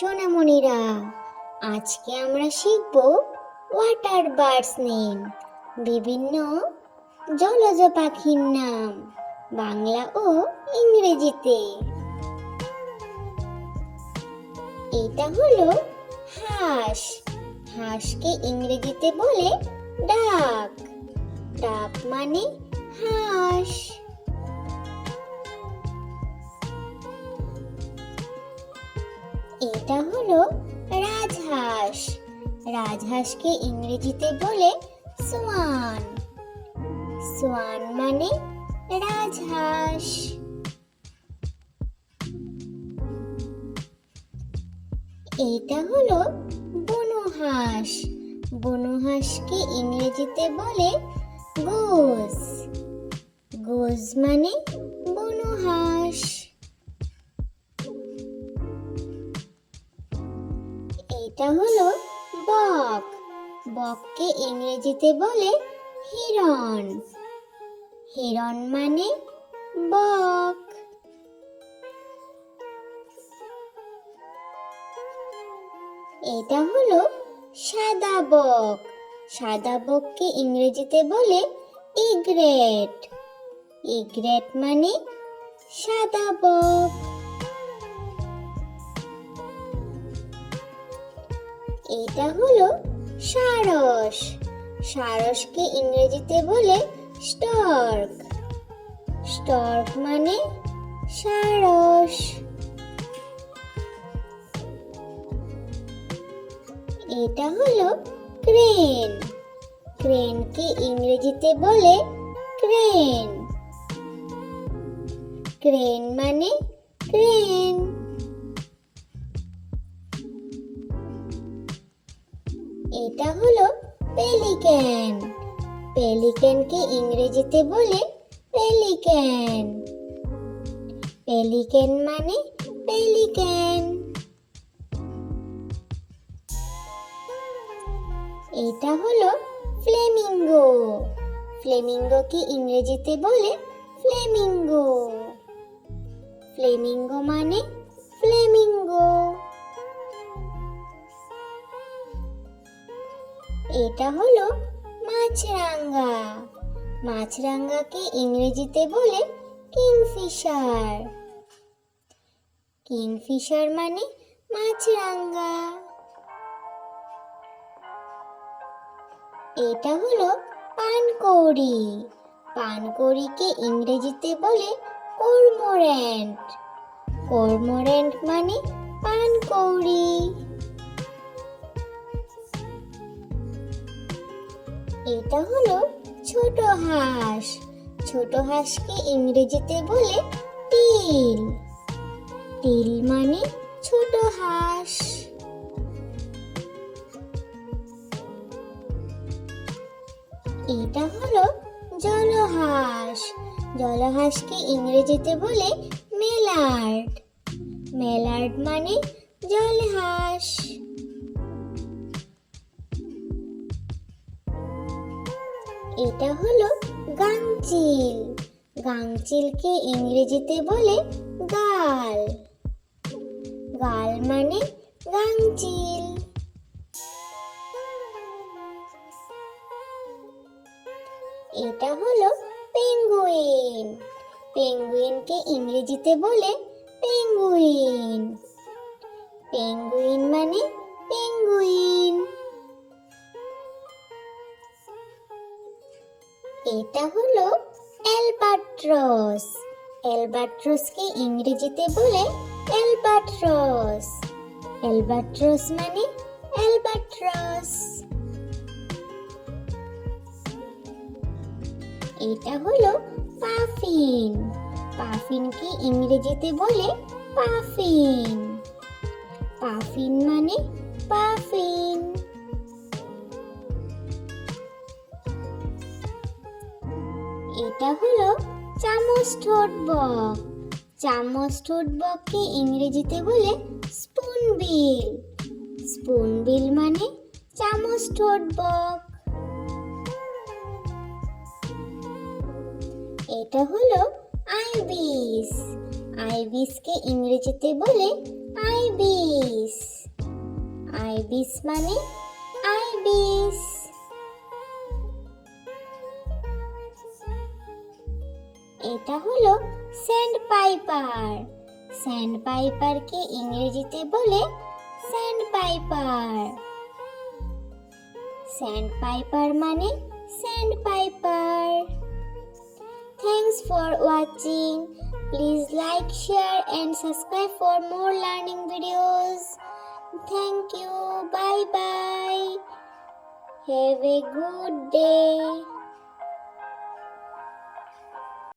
সোনামণিরা, আজকে আমরা শিখব ওয়াটার বার্ডস নেম, বিভিন্ন জলজ পাখির নাম বাংলা ও ইংরেজিতে। এটা হলো হাঁস। হাঁসকে ইংরেজিতে বলে ডাক। ডাক মানে হাঁস। এটা হলো রাজহাঁস। রাজহাঁসকে ইংরেজিতে বলে সোয়ান। সোয়ান মানে রাজহাঁস। এটা হলো বুনোহাঁস। বুনোহাঁসকে ইংরেজিতে বলে গোজ। গোজ মানে বুনোহাঁস। এটা হলো বক। বককে ইংরেজিতে বলে হিরণ। হিরণ মানে বক। এটা হলো সাদা বক। সাদা বককে ইংরেজিতে বলে ইগ্রেট। ইগ্রেট মানে সাদা বক। এটা হলো সারস। সারসকে ইংরেজিতে বলে স্টর্ক। স্টর্ক মানে সারস। এটা হলো ক্রেন। ক্রেনকে ইংরেজিতে বলে ক্রেন। ক্রেন মানে ক্রেন। এটা হলো পেলিক্যান। পেলিক্যানকে ইংরেজিতে বলে পেলিক্যান। পেলিক্যান মানে পেলিক্যান। এটা হলো ফ্লেমিঙ্গো। ফ্লেমিঙ্গোকে ইংরেজিতে বলে ফ্লেমিঙ্গো। ফ্লেমিঙ্গো মানে ফ্লেমিঙ্গো। এটা হলো মাছরাঙা। মাছরাঙাকে ইংরেজিতে বলে কিংফিশার। কিংফিশার মানে মাছরাঙা। এটা হলো পানকৌড়ি। পানকৌড়িকে ইংরেজিতে বলে কর্মোর্যান্ট। কর্মোর্যান্ট মানে পানকৌড়ি। এটা হলো ছোট হাঁস। ছোট হাঁসকে ইংরেজিতে বলে টিল। টিল মানে ছোট হাঁস। এটা হলো জলহাঁস। জলহাঁসকে ইংরেজিতে বলে মেলার্ড। মেলার্ড মানে জলহাঁস। এটা হলো গাংচিল। গাংচিলকে ইংরেজিতে বলে গাল। গাল মানে গাংচিল। এটা হলো পেঙ্গুইন। পেঙ্গুইনকে ইংরেজিতে বলে পেঙ্গুইন। পেঙ্গুইন মানে পেঙ্গুইন। এটা হলো অ্যালবাট্রস। অ্যালবাট্রসকে ইংরেজিতে বলে অ্যালবাট্রস। অ্যালবাট্রস মানে অ্যালবাট্রস। এটা হলো পাফিন। পাফিনকে ইংরেজিতে বলে পাফিন। পাফিন মানে পাফিন। এটা হলো চামচ ঠোঁট বক। চামচ ঠোঁট বককে ইংরেজিতে বলে স্পুনবিল। স্পুনবিল মানে চামচ ঠোঁট বক। এটা হলো আইবিস। আইবিসকে ইংরেজিতে বলে আইবিস। বিস মানে আইবিস। এটা হলো স্যান্ড পাইপার। স্যান্ড পাইপারকে ইংরেজিতে বলে স্যান্ড পাইপার। স্যান্ড পাইপার মানে sandpiper. Thanks for watching. Please like, share and subscribe for more learning videos. Thank you. Bye bye. Have a good day.